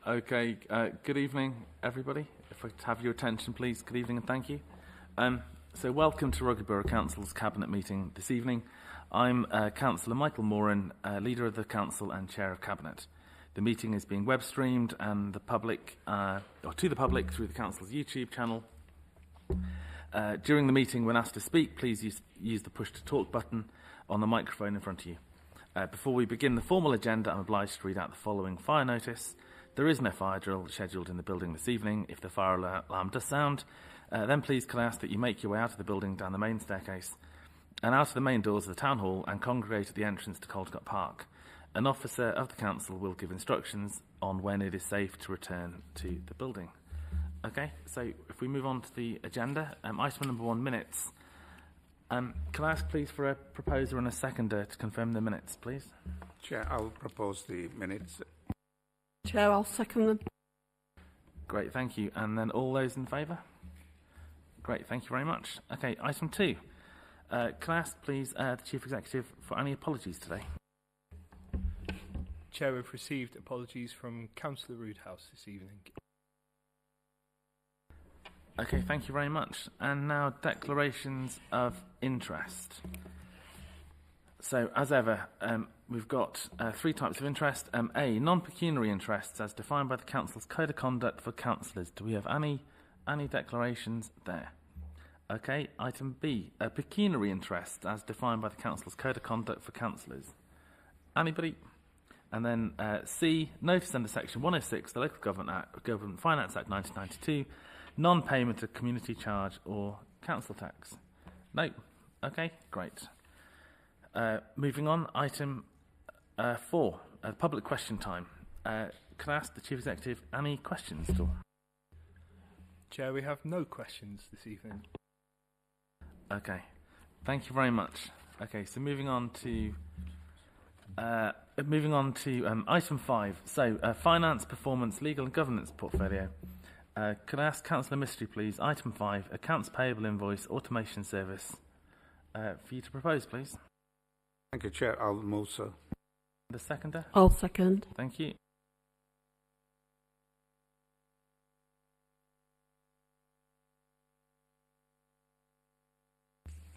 Okay, good evening, everybody. If I could have your attention, please. Good evening and thank you. So welcome to Rugby Brough Council's Cabinet meeting this evening. I'm Councillor Michael Moran, Leader of the Council and Chair of Cabinet. The meeting is being web streamed and the public, or to the public through the Council's YouTube channel. During the meeting, when asked to speak, please use the push to talk button on the microphone in front of you. Before we begin the formal agenda, I'm obliged to read out the following fire notice. There is no fire drill scheduled in the building this evening. If the fire alarm does sound, then please can I ask that you make your way out of the building down the main staircase and out of the main doors of the Town Hall and congregate at the entrance to Coldcott Park. An officer of the Council will give instructions on when it is safe to return to the building. Okay, so if we move on to the agenda, item number 1, minutes. Can I ask, please, for a proposer and a seconder to confirm the minutes, please? Chair, I'll propose the minutes. Chair, I'll second them. Great, thank you. And then all those in favour? Great, thank you very much. Okay, item 2. Can I ask, please, the Chief Executive for any apologies today? Chair, we've received apologies from Councillor Roodhouse this evening. Okay, thank you very much. And now declarations of interest. So, as ever, we've got 3 types of interest. A, non-pecuniary interests as defined by the Council's Code of Conduct for councillors. Do we have any declarations there? Okay, item B, pecuniary interests as defined by the Council's Code of Conduct for councillors. Anybody? And then C, notice under Section 106 of the Local Government Finance Act 1992, non-payment of community charge or council tax. No. Okay, great. Moving on, item 4, public question time. Can I ask the Chief Executive any questions at all? Chair, we have no questions this evening. Okay, thank you very much. Okay, so moving on to item 5. So, finance, performance, legal and governance portfolio. Could I ask Councillor Mystery, please, item 5, accounts payable invoice automation service, for you to propose, please? Thank you, Chair. I'll move, sir. The seconder? I'll second. Thank you.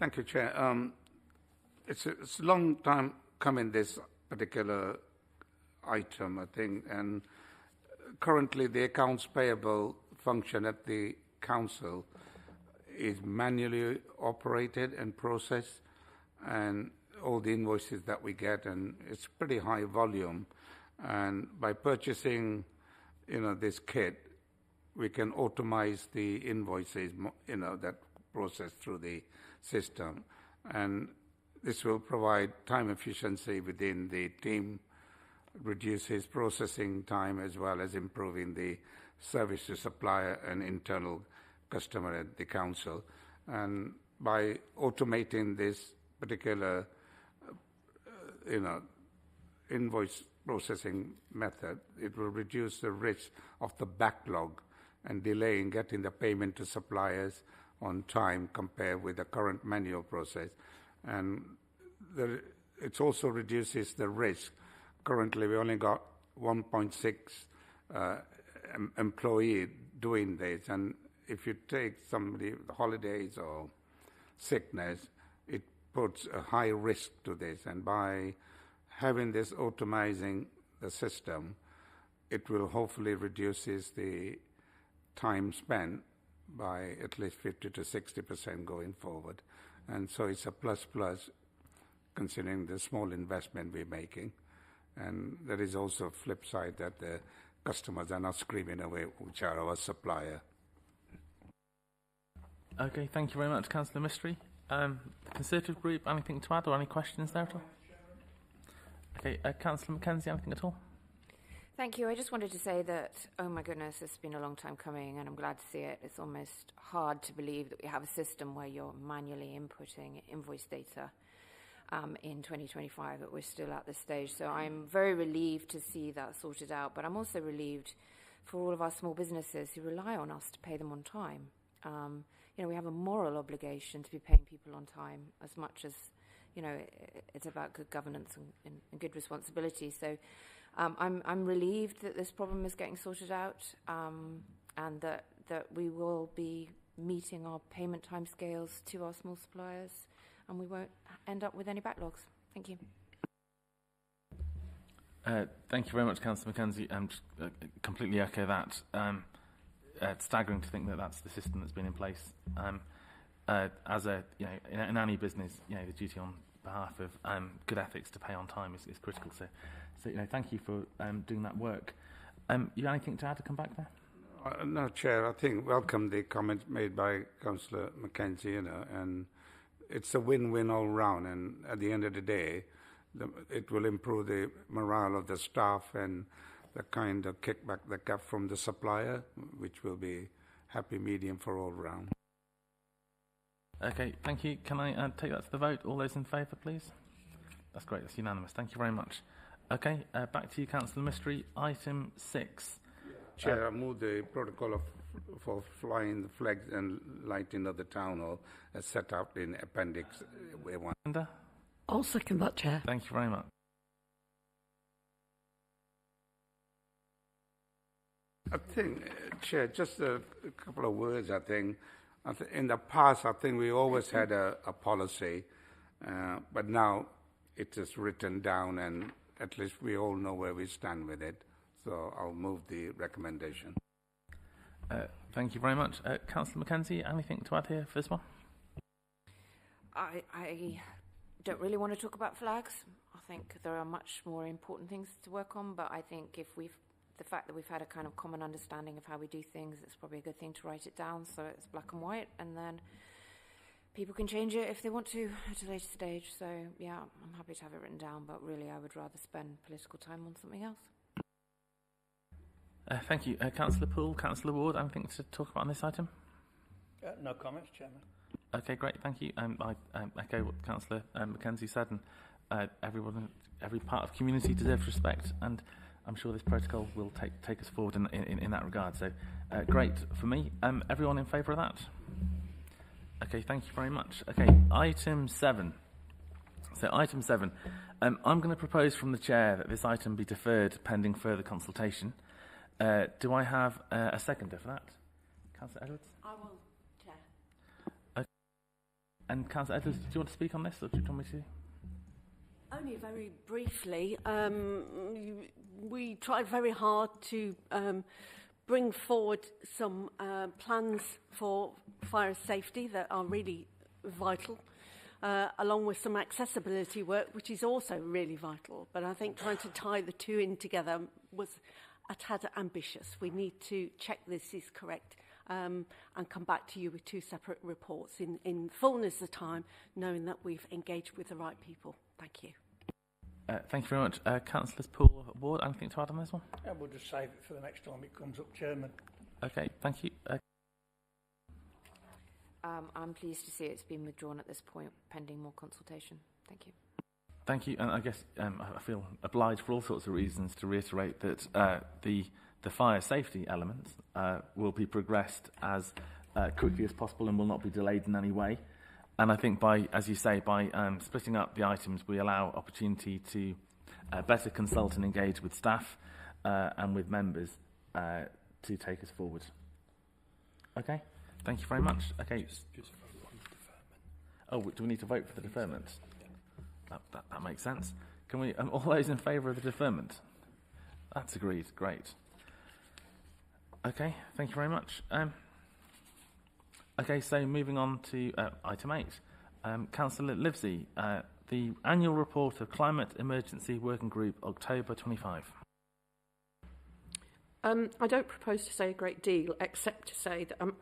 Thank you, Chair. It's a long time coming, this particular item, I think, and currently the accounts payable function at the council is manually operated and processed, and all the invoices that we get, and it's pretty high volume. And by purchasing, this kit, we can automate the invoices, that process through the system, and this will provide time efficiency within the team, reduces processing time as well as improving the service to supplier and internal customer at the council. And by automating this particular invoice processing method, it will reduce the risk of the backlog and delay in getting the payment to suppliers on time compared with the current manual process. And it also reduces the risk. Currently, we only got 1.6 employee doing this, and if you take somebody holidays or sickness, it puts a high risk to this. And by having this automizing the system, it will hopefully reduces the time spent by at least 50 to 60% going forward. And so it's a plus considering the small investment we're making. And there is also a flip side that the customers are not screaming away, which are our supplier. Okay, thank you very much, Councillor Mystery. The Conservative Group, anything to add or any questions there at all? Okay, Councillor Mackenzie, anything at all? Thank you. I just wanted to say that, oh my goodness, it's been a long time coming and I'm glad to see it. It's almost hard to believe that we have a system where you're manually inputting invoice data in 2025, but we're still at this stage. So I'm very relieved to see that sorted out, but I'm also relieved for all of our small businesses who rely on us to pay them on time. We have a moral obligation to be paying people on time as much as, it's about good governance and good responsibility. So I'm relieved that this problem is getting sorted out, and that we will be meeting our payment timescales to our small suppliers, and we won't end up with any backlogs. Thank you. Thank you very much, Councillor Mackenzie. Just, completely echo that. It's staggering to think that that's the system that's been in place. As a, in any business, the duty on behalf of good ethics to pay on time is critical. So thank you for doing that work. You got anything to add to come back there? No, Chair. I think welcome the comments made by Councillor Mackenzie. And it's a win-win all round. And at the end of the day, it will improve the morale of the staff and the kind of kickback they get from the supplier, which will be happy medium for all round. Okay, thank you. Can I take that to the vote? All those in favour, please? That's great. That's unanimous. Thank you very much. Okay, back to you, Councillor Mystery. Item 6. Chair, I move the protocol for flying the flags and lighting of the town hall as set out in Appendix A1. I'll second that, Chair. Thank you very much. I think, Chair, just a couple of words, I think. In the past, I think we always had a policy, but now it is written down and at least we all know where we stand with it. So I'll move the recommendation. Thank you very much. Councillor Mackenzie, anything to add here for this one? I don't really want to talk about flags. I think there are much more important things to work on, but I think the fact that we've had a kind of common understanding of how we do things, it's probably a good thing to write it down so it's black and white, and then people can change it if they want to at a later stage. So, yeah, I'm happy to have it written down, but really I would rather spend political time on something else. Thank you. Councillor Poole, Councillor Ward, anything to talk about on this item? No comments, Chairman. Okay, great, thank you. I echo what Councillor Mackenzie said, and every part of community deserves respect, and I'm sure this protocol will take us forward in that regard. So, great for me. Everyone in favour of that? Okay, thank you very much. Okay, item 7. So, item 7. I'm going to propose from the Chair that this item be deferred pending further consultation. Do I have a seconder for that? Councillor Edwards? I will, Chair. Okay. And Councillor Edwards, do you want to speak on this, or do you want me to? Only very briefly. We tried very hard to bring forward some plans for fire safety that are really vital, along with some accessibility work, which is also really vital. But I think trying to tie the two in together was a tad ambitious. We need to check this is correct and come back to you with 2 separate reports in fullness of time, knowing that we've engaged with the right people. Thank you. Thank you very much. Councillors Poole, Ward, anything to add on this one? Yeah, we'll just save it for the next time it comes up, Chairman. Okay, thank you. I'm pleased to see it's been withdrawn at this point, pending more consultation. Thank you. Thank you, and I guess I feel obliged for all sorts of reasons to reiterate that the fire safety elements will be progressed as quickly as possible and will not be delayed in any way. And I think by, as you say, by splitting up the items, we allow opportunity to better consult and engage with staff and with members to take us forward. Okay, thank you very much. Okay. Just vote on the deferment. Oh, do we need to vote for the deferment? That makes sense. Can we? All those in favour of the deferment? That's agreed. Great. Okay, thank you very much. Okay, so moving on to item 8. Councillor Livesey, the annual report of Climate Emergency Working Group, October 25. I don't propose to say a great deal, except to say that I'm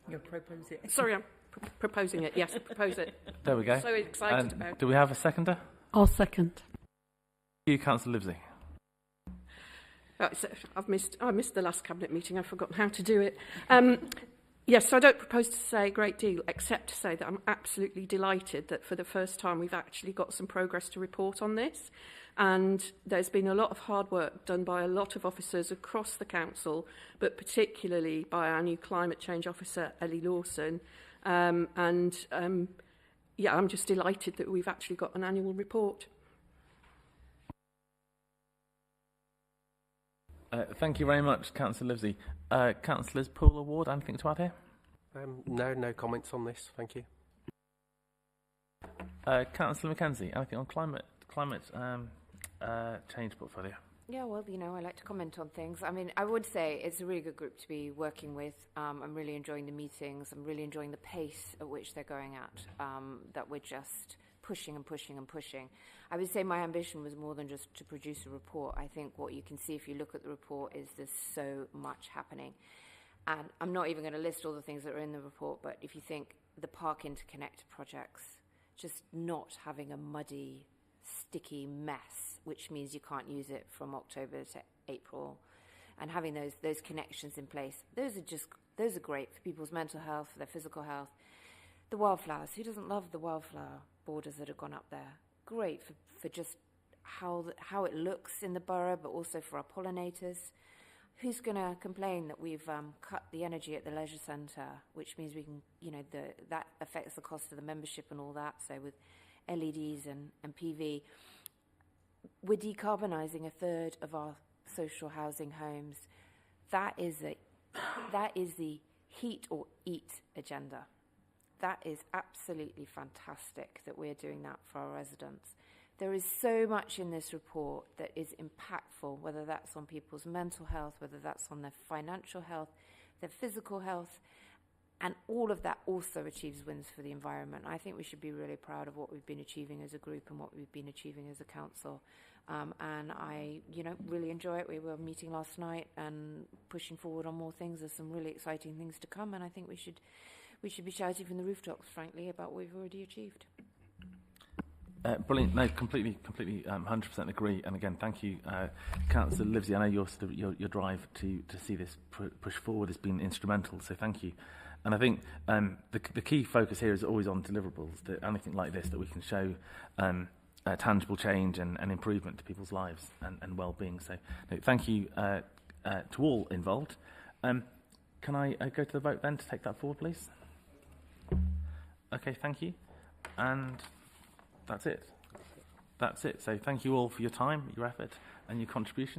You'll propose it. Sorry, I'm proposing it. Yes, propose it. There we go. So excited about it. Do we have a seconder? I'll second. Thank you, Councillor Livesey. Right, so I missed the last cabinet meeting. I've forgotten how to do it. Yes, so I don't propose to say a great deal, except to say that I'm absolutely delighted that for the first time we've actually got some progress to report on this. And there's been a lot of hard work done by a lot of officers across the council, but particularly by our new climate change officer, Ellie Lawson. Yeah, I'm just delighted that we've actually got an annual report. Thank you very much, Councillor Livesey. Councillors Poole or Ward, anything to add here? No comments on this. Thank you. Councillor Mackenzie, anything on climate change portfolio? Yeah, well, I like to comment on things. I mean, I would say it's a really good group to be working with. I'm really enjoying the meetings. I'm really enjoying the pace at which they're going at, that we're just pushing and pushing and pushing. I would say my ambition was more than just to produce a report. I think what you can see if you look at the report is there's so much happening. And I'm not even going to list all the things that are in the report, but if you think the Park Interconnector projects, just not having a muddy, sticky mess, which means you can't use it from October to April, and having those connections in place, those are great for people's mental health, for their physical health. The wildflowers, who doesn't love the wildflower borders that have gone up there? Great for just how it looks in the borough, but also for our pollinators. Who's going to complain that we've cut the energy at the leisure centre, which means we can, that affects the cost of the membership and all that. So with LEDs and PV, we're decarbonising a third of our social housing homes. That is the heat or eat agenda. That is absolutely fantastic that we're doing that for our residents. There is so much in this report that is impactful, whether that's on people's mental health, whether that's on their financial health, their physical health, and all of that also achieves wins for the environment. I think we should be really proud of what we've been achieving as a group and what we've been achieving as a council. And I, really enjoy it. We were meeting last night and pushing forward on more things. There's some really exciting things to come, and I think we should be shouting from the rooftops, frankly, about what we've already achieved. Brilliant. No, completely, 100% agree. And again, thank you, Councillor Livesey. I know your drive to see this push forward has been instrumental, so thank you. And I think the key focus here is always on deliverables, that anything like this that we can show tangible change and improvement to people's lives and well-being. So no, thank you to all involved. Can I go to the vote then to take that forward, please? Okay, thank you. And that's it. So thank you all for your time, your effort and your contribution.